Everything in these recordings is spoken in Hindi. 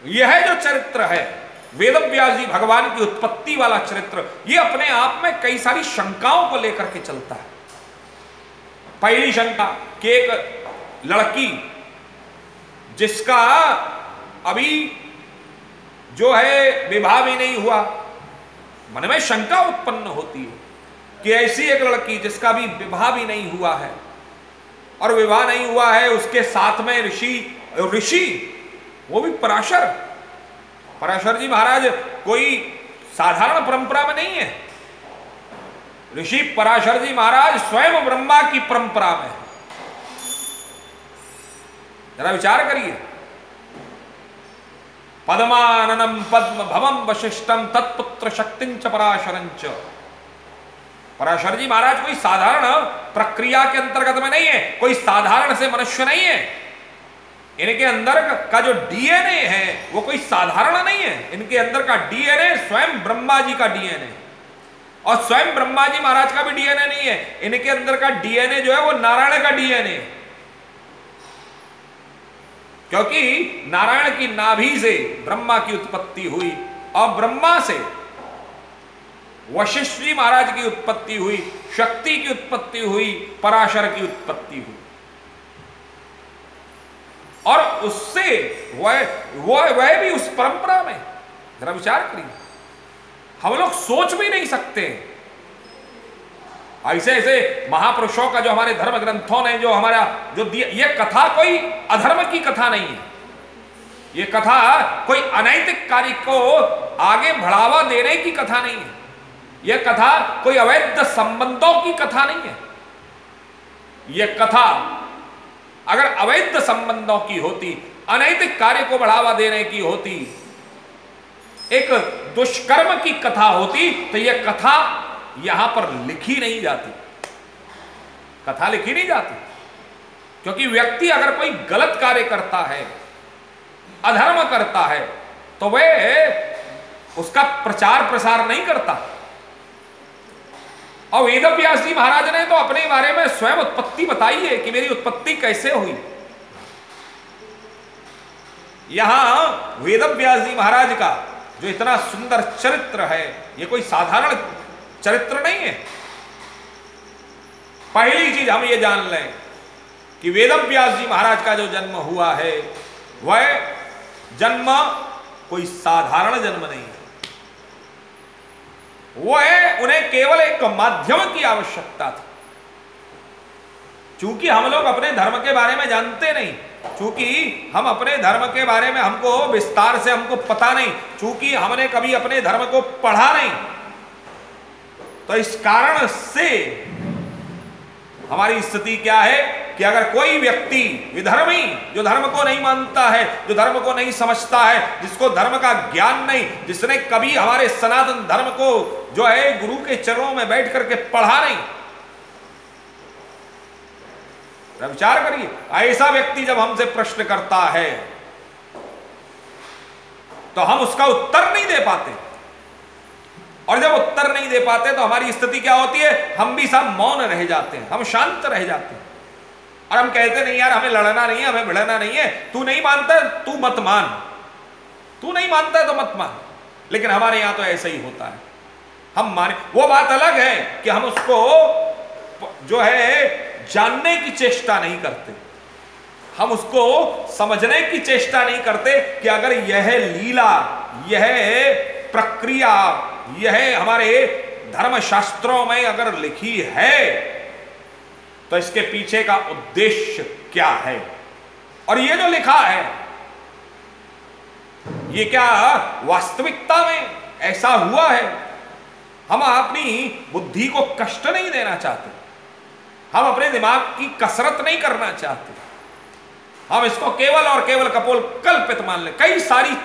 यह जो चरित्र है वेदव्यास जी भगवान की उत्पत्ति वाला चरित्र, यह अपने आप में कई सारी शंकाओं को लेकर के चलता है। पहली शंका कि एक लड़की जिसका अभी जो है विवाह भी नहीं हुआ, मन में शंका उत्पन्न होती है कि ऐसी एक लड़की जिसका भी विवाह भी नहीं हुआ है, और विवाह नहीं हुआ है उसके साथ में ऋषि वो भी पराशर जी महाराज कोई साधारण परंपरा में नहीं है। ऋषि पराशर जी महाराज स्वयं ब्रह्मा की परंपरा में है। जरा विचार करिए, पद्माननम पद्म भवम वशिष्ठम तत्पुत्र शक्तिंच पराशरंच। पराशर जी महाराज कोई साधारण प्रक्रिया के अंतर्गत में नहीं है, कोई साधारण से मनुष्य नहीं है। इनके अंदर का जो डीएनए है वो कोई साधारण नहीं है। इनके अंदर का डीएनए स्वयं ब्रह्मा जी का डीएनए, और स्वयं ब्रह्मा जी महाराज का भी डीएनए नहीं है। इनके अंदर का डीएनए जो है वो नारायण का डीएनए है, क्योंकि नारायण की नाभि से ब्रह्मा की उत्पत्ति हुई, और ब्रह्मा से वशिष्ठ जी महाराज की उत्पत्ति हुई, शक्ति की उत्पत्ति हुई, पराशर की उत्पत्ति हुई, और उससे वह भी उस परंपरा में। जरा विचार करिए, हम लोग सोच भी नहीं सकते ऐसे ऐसे महापुरुषों का जो हमारे धर्म ग्रंथों ने जो हमारा जो दिया, ये कथा कोई अधर्म की कथा नहीं है। ये कथा कोई अनैतिक कार्य को आगे बढ़ावा देने की कथा नहीं है। यह कथा कोई अवैध संबंधों की कथा नहीं है। यह कथा अगर अवैध संबंधों की होती, अनैतिक कार्य को बढ़ावा देने की होती, एक दुष्कर्म की कथा होती, तो यह कथा यहां पर लिखी नहीं जाती। कथा लिखी नहीं जाती, क्योंकि व्यक्ति अगर कोई गलत कार्य करता है, अधर्म करता है, तो वह उसका प्रचार प्रसार नहीं करता। और वेदव्यास जी महाराज ने तो अपने बारे में स्वयं उत्पत्ति बताई है कि मेरी उत्पत्ति कैसे हुई। यहां वेदव्यास जी महाराज का जो इतना सुंदर चरित्र है, यह कोई साधारण चरित्र नहीं है। पहली चीज हम ये जान लें कि वेदव्यास जी महाराज का जो जन्म हुआ है, वह जन्म कोई साधारण जन्म नहीं है। वह उन्हें केवल एक माध्यम की आवश्यकता थी। चूंकि हम लोग अपने धर्म के बारे में जानते नहीं, चूंकि हम अपने धर्म के बारे में हमको विस्तार से हमको पता नहीं, चूंकि हमने कभी अपने धर्म को पढ़ा नहीं, तो इस कारण से हमारी स्थिति क्या है कि अगर कोई व्यक्ति विधर्मी, जो धर्म को नहीं मानता है, जो धर्म को नहीं समझता है, जिसको धर्म का ज्ञान नहीं, जिसने कभी हमारे सनातन धर्म को जो है गुरु के चरणों में बैठ करके पढ़ा नहीं, विचार करिए, ऐसा व्यक्ति जब हमसे प्रश्न करता है तो हम उसका उत्तर नहीं दे पाते। और जब उत्तर नहीं दे पाते तो हमारी स्थिति क्या होती है, हम भी सब मौन रह जाते हैं, हम शांत रह जाते हैं, और हम कहते नहीं यार हमें लड़ना नहीं है, हमें भिड़ना नहीं है, तू नहीं मानता तू मत मान, तू नहीं मानता तो मत मान। लेकिन हमारे यहां तो ऐसा ही होता है, हम माने। वो बात अलग है कि हम उसको जो है जानने की चेष्टा नहीं करते, हम उसको समझने की चेष्टा नहीं करते कि अगर यह लीला, यह प्रक्रिया, यह हमारे धर्मशास्त्रों में अगर लिखी है तो इसके पीछे का उद्देश्य क्या है, और ये जो लिखा है ये क्या वास्तविकता में ऐसा हुआ है। हम अपनी बुद्धि को कष्ट नहीं देना चाहते, हम अपने दिमाग की कसरत नहीं करना चाहते, हम इसको केवल और केवल कपोल कल्पित मान ले। कई सारी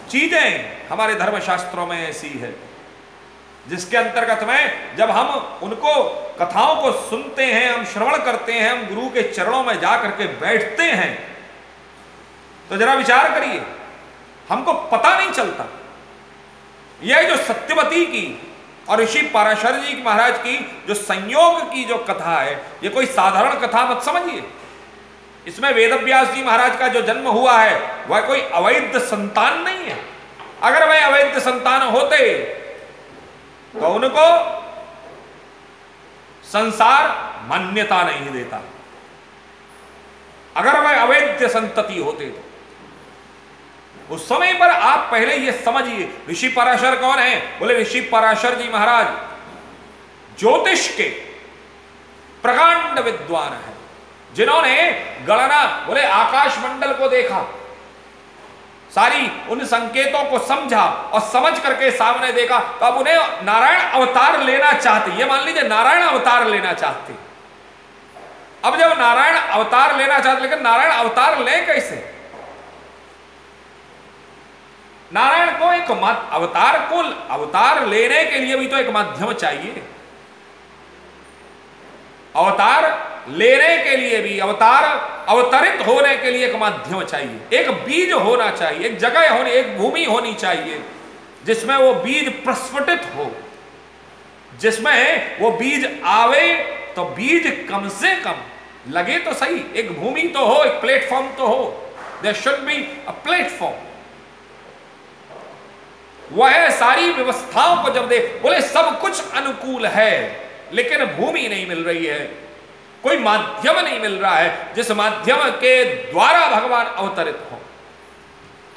चीजें हमारे धर्मशास्त्रों में ऐसी है जिसके अंतर्गत में जब हम उनको कथाओं को सुनते हैं, हम श्रवण करते हैं, हम गुरु के चरणों में जाकर के बैठते हैं, तो जरा विचार करिए, हमको पता नहीं चलता। यह जो सत्यवती की और ऋषि पराशर जी महाराज की जो संयोग की जो कथा है, यह कोई साधारण कथा मत समझिए। इसमें वेदव्यास जी महाराज का जो जन्म हुआ है वह कोई अवैध संतान नहीं है। अगर वह अवैध संतान होते तो उनको संसार मान्यता नहीं देता। अगर वह अवैध संतति होते तो उस समय पर आप पहले यह समझिए, ऋषि पराशर कौन है? बोले ऋषि पराशर जी महाराज ज्योतिष के प्रकांड विद्वान है, जिन्होंने गणना बोले आकाश मंडल को देखा, सारी उन संकेतों को समझा और समझ करके सामने देखा, तो अब उन्हें नारायण अवतार लेना चाहते। ये मान लीजिए नारायण अवतार लेना चाहते। अब जब नारायण अवतार लेना चाहते, लेकिन नारायण अवतार ले कैसे? नारायण को एक अवतार लेने के लिए भी तो एक माध्यम चाहिए। अवतार लेने के लिए भी, अवतार अवतरित होने के लिए एक माध्यम चाहिए, एक बीज होना चाहिए, एक जगह होनी, एक भूमि होनी चाहिए जिसमें वो बीज प्रस्फुटित हो, जिसमें वो बीज आवे। तो बीज कम से कम लगे तो सही, एक भूमि तो हो, एक प्लेटफॉर्म तो हो। There should be a platform. वह सारी व्यवस्थाओं को जब देख, बोले सब कुछ अनुकूल है लेकिन भूमि नहीं मिल रही है, कोई माध्यम नहीं मिल रहा है जिस माध्यम के द्वारा भगवान अवतरित हो।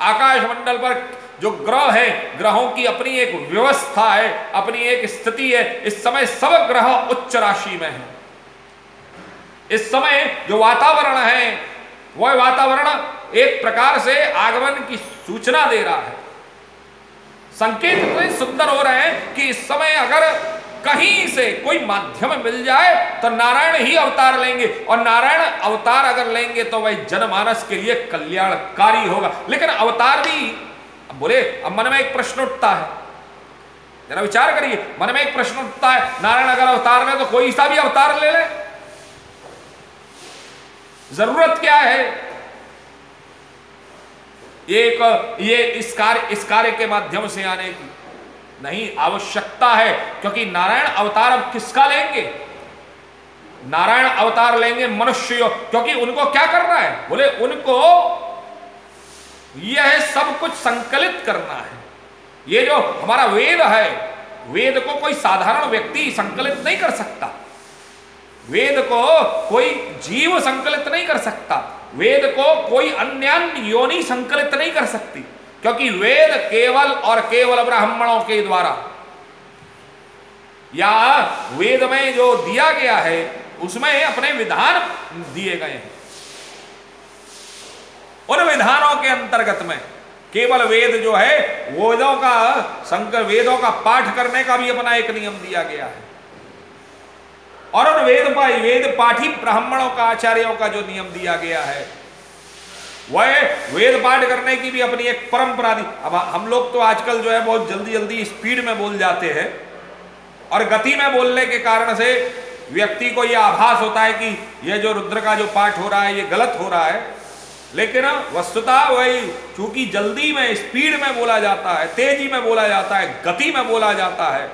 आकाश मंडल पर जो ग्रह है, ग्रहों की अपनी एक व्यवस्था है, अपनी एक स्थिति है। इस समय सब ग्रह उच्च राशि में है। इस समय जो वातावरण है वह वातावरण एक प्रकार से आगमन की सूचना दे रहा है। संकेत इतने सुंदर हो रहे हैं कि इस समय अगर कहीं से कोई माध्यम मिल जाए तो नारायण ही अवतार लेंगे, और नारायण अवतार अगर लेंगे तो वह जनमानस के लिए कल्याणकारी होगा। लेकिन अवतार भी, अब बोले, अब मन में एक प्रश्न उठता है, जरा विचार करिए, मन में एक प्रश्न उठता है, नारायण अगर अवतार ले तो कोई सा भी अवतार ले ले, जरूरत क्या है? ये इस कार्य के माध्यम से आने की नहीं, आवश्यकता है। क्योंकि नारायण अवतार अब किसका लेंगे? नारायण अवतार लेंगे मनुष्य, क्योंकि उनको क्या करना है? बोले उनको यह सब कुछ संकलित करना है। ये जो हमारा वेद है, वेद को कोई साधारण व्यक्ति संकलित नहीं कर सकता, वेद को कोई जीव संकलित नहीं कर सकता, वेद को कोई अन्य योनि संकलित नहीं कर सकती, क्योंकि वेद केवल और केवल ब्राह्मणों के द्वारा, या वेद में जो दिया गया है उसमें अपने विधान दिए गए हैं। उन विधानों के अंतर्गत में केवल वेद जो है, वेदों का पाठ करने का भी अपना एक नियम दिया गया है, और उन वेद पाठी ब्राह्मणों का, आचार्यों का जो नियम दिया गया है, वह वेद पाठ करने की भी अपनी एक परंपरा दी। अब हम लोग तो आजकल जो है बहुत जल्दी जल्दी स्पीड में बोल जाते हैं, और गति में बोलने के कारण से व्यक्ति को यह आभास होता है कि यह जो रुद्र का जो पाठ हो रहा है ये गलत हो रहा है। लेकिन वस्तुतः वही, चूंकि जल्दी में, स्पीड में बोला जाता है, तेजी में बोला जाता है, गति में बोला जाता है,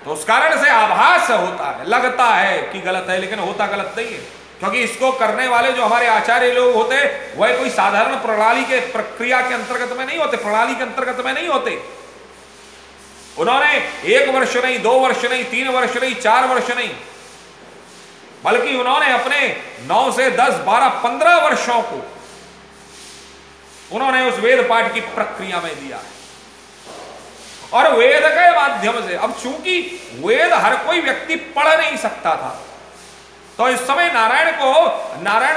तो उस कारण से आभास होता है, लगता है कि गलत है, लेकिन होता गलत नहीं है। क्योंकि इसको करने वाले जो हमारे आचार्य लोग होते, वह कोई साधारण प्रणाली के, प्रक्रिया के अंतर्गत में नहीं होते, प्रणाली के अंतर्गत में नहीं होते। उन्होंने 1 वर्ष नहीं, 2 वर्ष नहीं, 3 वर्ष नहीं, 4 वर्ष नहीं, बल्कि उन्होंने अपने 9 से 10, 12, 15 वर्षों को उन्होंने उस वेद पाठ की प्रक्रिया में दिया है। और वेद के माध्यम से, अब चूंकि वेद हर कोई व्यक्ति पढ़ नहीं सकता था, तो इस समय नारायण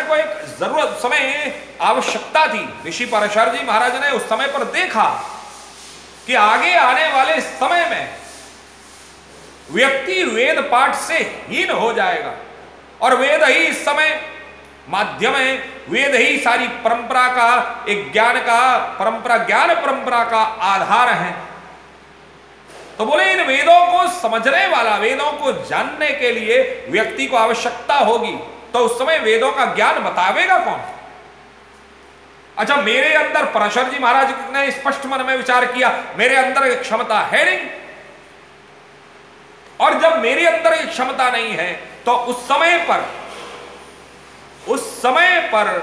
को एक जरूरत, समय आवश्यकता थी। ऋषि पराशर जी महाराज ने उस समय पर देखा कि आगे आने वाले समय में व्यक्ति वेद पाठ से हीन हो जाएगा, और वेद ही इस समय माध्यम है, वेद ही सारी परंपरा का, एक ज्ञान परंपरा का आधार है। तो बोले इन वेदों को समझने वाला, वेदों को जानने के लिए व्यक्ति को आवश्यकता होगी, तो उस समय वेदों का ज्ञान बतावेगा कौन? अच्छा, मेरे अंदर, पराशर जी महाराज ने स्पष्ट मन में विचार किया, मेरे अंदर एक क्षमता है नहीं, और जब मेरे अंदर एक क्षमता नहीं है तो उस समय पर उस समय पर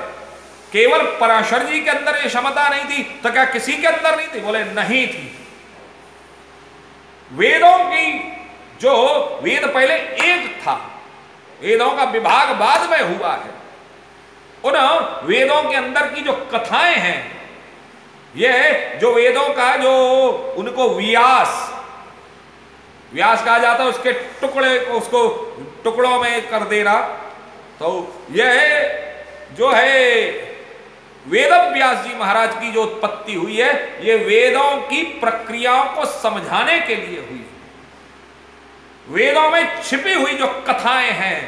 केवल पराशर जी के अंदर ये क्षमता नहीं थी तो क्या किसी के अंदर नहीं थी? बोले नहीं थी। वेदों की जो वेद पहले एक था, वेदों का विभाग बाद में हुआ है। उन वेदों के अंदर की जो कथाएं हैं, ये जो वेदों का जो उनको व्यास कहा जाता है, उसके टुकड़े को उसको टुकड़ों में कर देना, तो यह जो है वेद व्यास जी महाराज की जो उत्पत्ति हुई है, ये वेदों की प्रक्रियाओं को समझाने के लिए हुई। वेदों में छिपी हुई जो कथाएं हैं,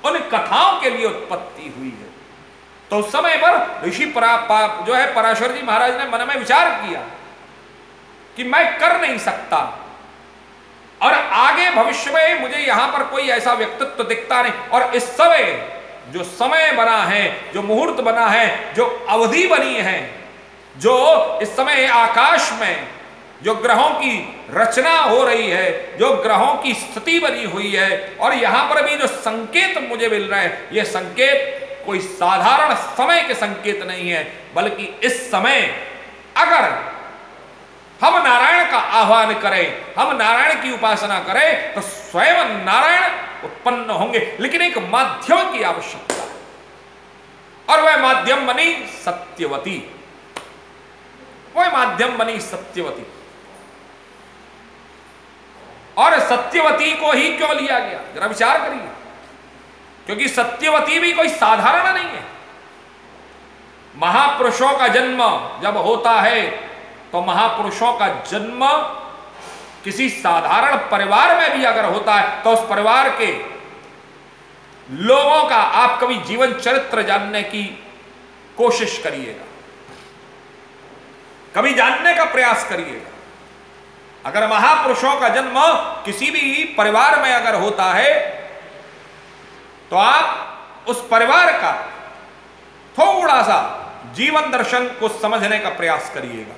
उन कथाओं के लिए उत्पत्ति हुई है। तो उस समय पर ऋषि जो है पराशर जी महाराज ने मन में विचार किया कि मैं कर नहीं सकता, और आगे भविष्य में मुझे यहां पर कोई ऐसा व्यक्तित्व दिखता नहीं, और इस समय जो समय बना है, जो मुहूर्त बना है, जो अवधि बनी है, जो इस समय आकाश में जो ग्रहों की रचना हो रही है, जो ग्रहों की स्थिति बनी हुई है, और यहां पर भी जो संकेत मुझे मिल रहे हैं, ये संकेत कोई साधारण समय के संकेत नहीं है, बल्कि इस समय अगर हम नारायण का आह्वान करें, हम नारायण की उपासना करें, तो स्वयं नारायण उत्पन्न होंगे। लेकिन एक माध्यम की आवश्यकता है, और वह माध्यम बनी सत्यवती। वह माध्यम बनी सत्यवती। और सत्यवती को ही क्यों लिया गया, जरा विचार करिए। क्योंकि सत्यवती भी कोई साधारण नहीं है। महापुरुषों का जन्म जब होता है, तो महापुरुषों का जन्म किसी साधारण परिवार में भी अगर होता है, तो उस परिवार के लोगों का आप कभी जीवन चरित्र जानने की कोशिश करिएगा, कभी जानने का प्रयास करिएगा। अगर महापुरुषों का जन्म किसी भी परिवार में अगर होता है, तो आप उस परिवार का थोड़ा सा जीवन दर्शन को समझने का प्रयास करिएगा।